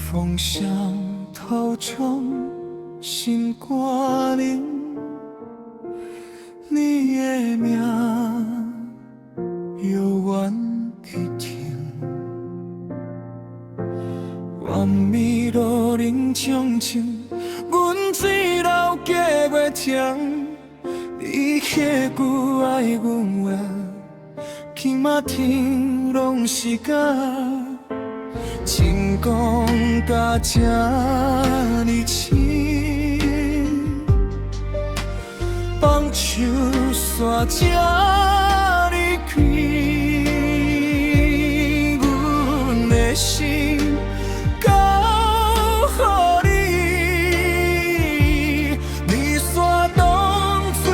风向透中心肝冷，你的名犹原去听。完美路人将情，阮水流加袂停。你迄句爱阮话，起码天拢是假。情讲甲这呢深，放手煞这呢开，阮的心交予你，你煞当作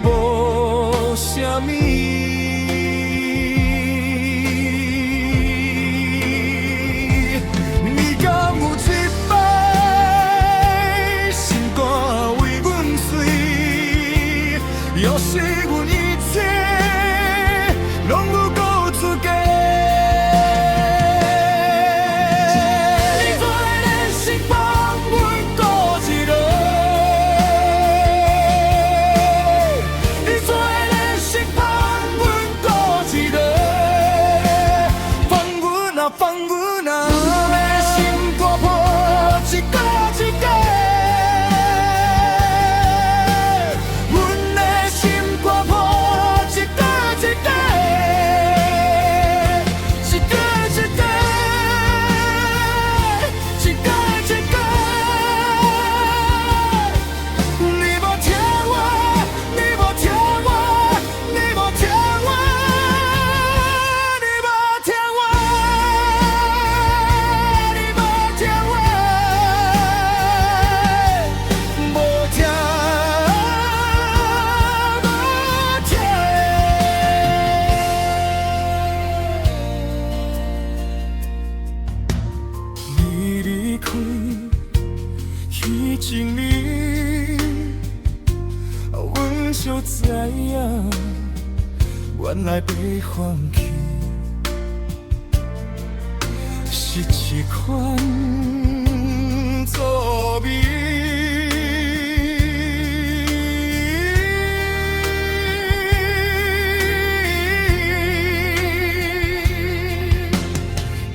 无啥物。要是阮一切拢有够资格，你做的练习放阮孤一个，你做的练习放阮孤一个，放阮啊放阮啊，阮的心肝破一个一个。已经你，阮就知影，原来被放弃是一款滋味。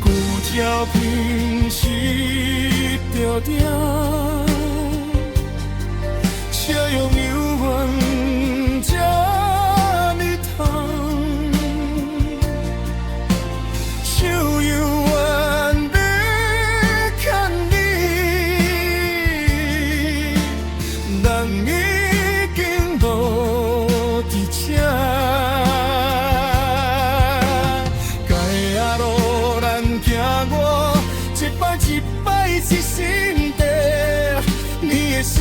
旧照片一条条。笑容犹原这呢痛，手犹原要牵你，人已经无伫这，该啊路难行我一摆一摆一心地，你的声。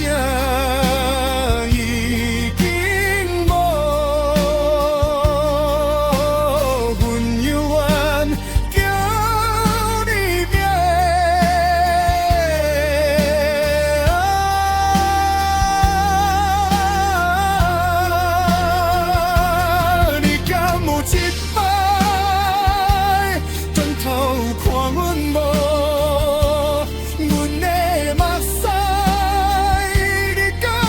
你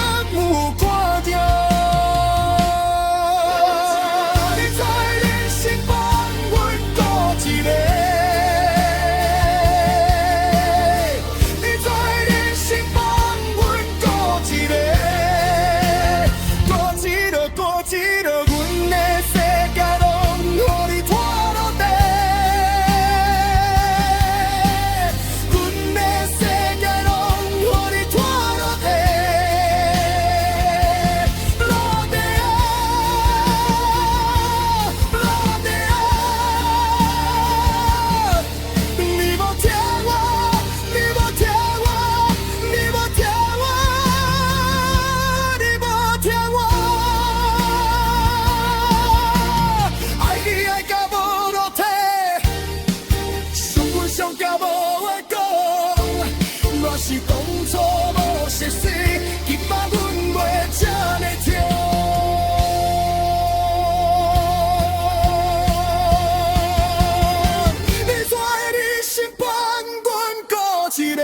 一个。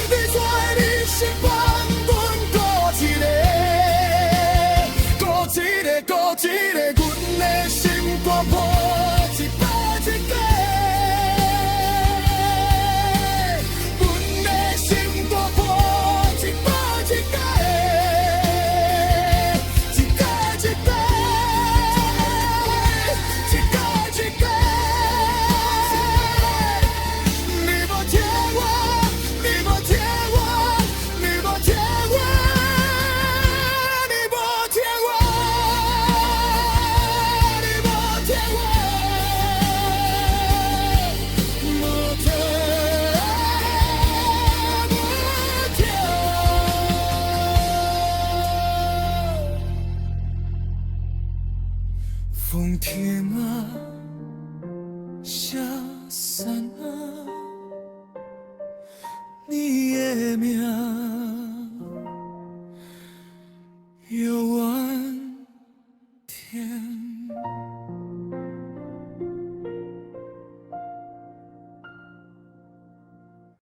你带你身旁，阮搁一个，搁一个，搁一个，阮的心肝抱一摆一摆。阮的心肝抱一摆一摆，一摆一摆，一摆一摆。你无听我，你无听我，你无听我，你无听我，你无听我，无听，无听。风停啊。